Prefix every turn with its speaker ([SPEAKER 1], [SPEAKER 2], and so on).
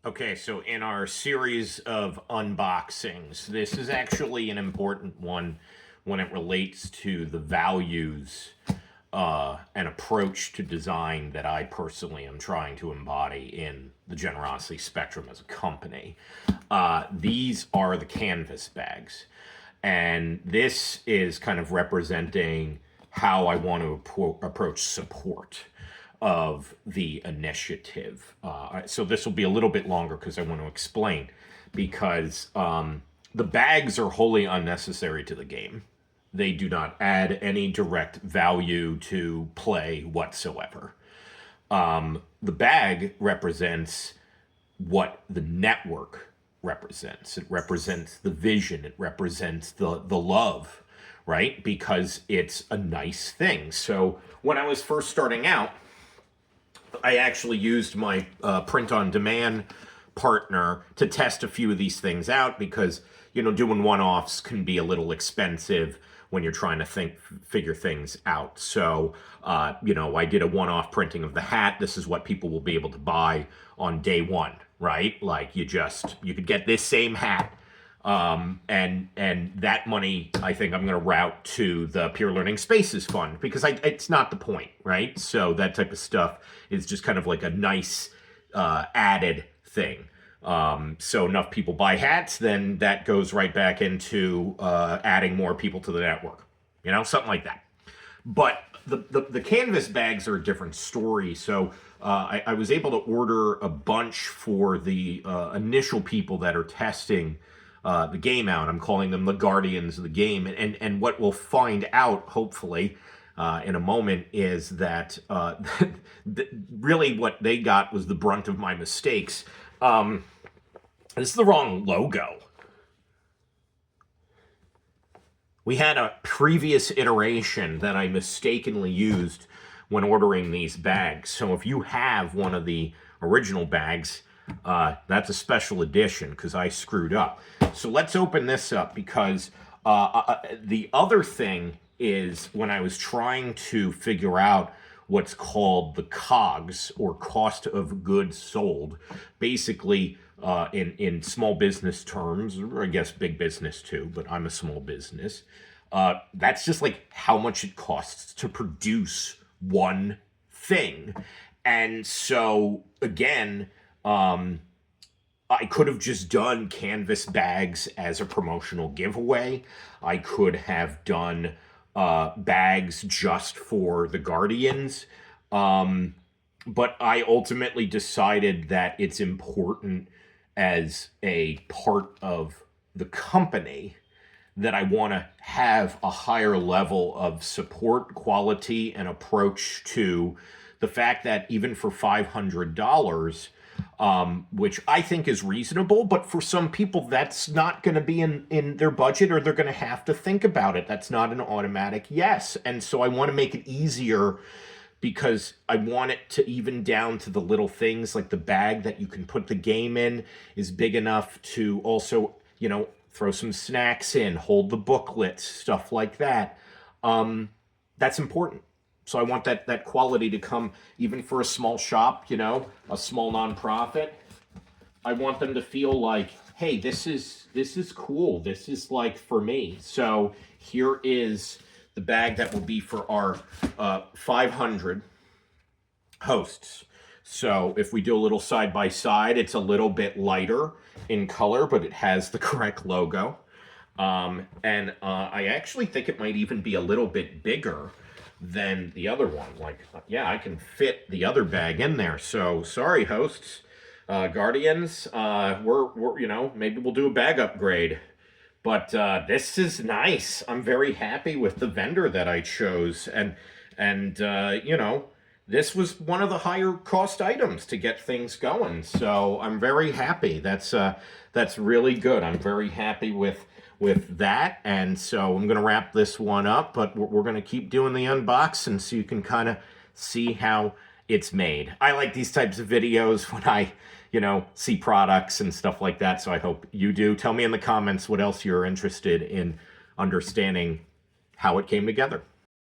[SPEAKER 1] Okay, so in our series of unboxings, this is actually an important one when it relates to the values and approach to design that I personally am trying to embody in the Generosity Spectrum as a company. These are the canvas bags. And this is kind of representing how I want to approach support of the initiative. So this will be a little bit longer because I want to explain, because the bags are wholly unnecessary to the game. They do not add any direct value to play whatsoever. The bag represents what the network represents. It represents the vision. It represents the love, right? Because it's a nice thing. So when I was first starting out, I actually used my print-on-demand partner to test a few of these things out because, you know, doing one-offs can be a little expensive when you're trying to figure things out. So, you know, I did a one-off printing of the hat. This is what people will be able to buy on day one, right? Like you could get this same hat. And that money, I think I'm going to route to the Peer Learning Spaces Fund because it's not the point, right? So that type of stuff is just kind of like a nice added thing. So enough people buy hats, then that goes right back into adding more people to the network, you know, something like that. But the canvas bags are a different story. So I was able to order a bunch for the initial people that are testing the game out. I'm calling them the guardians of the game. And what we'll find out, hopefully, in a moment, is that really what they got was the brunt of my mistakes. This is the wrong logo. We had a previous iteration that I mistakenly used when ordering these bags. So if you have one of the original bags, that's a special edition because I screwed up. So let's open this up because the other thing is when I was trying to figure out what's called the COGS, or cost of goods sold, basically in small business terms, or I guess big business too, but I'm a small business. That's just like how much it costs to produce one thing. And so again, I could have just done canvas bags as a promotional giveaway. I could have done bags just for the Guardians. But I ultimately decided that it's important as a part of the company that I want to have a higher level of support, quality, and approach to the fact that even for $500, which I think is reasonable, but for some people that's not going to be in their budget, or they're going to have to think about it. That's not an automatic yes. And so I want to make it easier because I want it to even down to the little things, like the bag that you can put the game in is big enough to also, you know, throw some snacks in, hold the booklets, stuff like that. That's important. So I want that quality to come even for a small shop, you know, a small nonprofit. I want them to feel like, hey, this is cool. This is like for me. So here is the bag that will be for our 500 hosts. So if we do a little side by side, it's a little bit lighter in color, but it has the correct logo. And I actually think it might even be a little bit bigger than the other one. Like, yeah, I can fit the other bag in there. So sorry, hosts, Guardians, we're you know, maybe we'll do a bag upgrade. But this is nice. I'm very happy with the vendor that I chose, and you know, this was one of the higher cost items to get things going. So I'm very happy. That's really good. I'm very happy with that. And so I'm going to wrap this one up, but we're going to keep doing the unboxing so you can kind of see how it's made. I like these types of videos when I, you know, see products and stuff like that. So I hope you do. Tell me in the comments what else you're interested in understanding how it came together.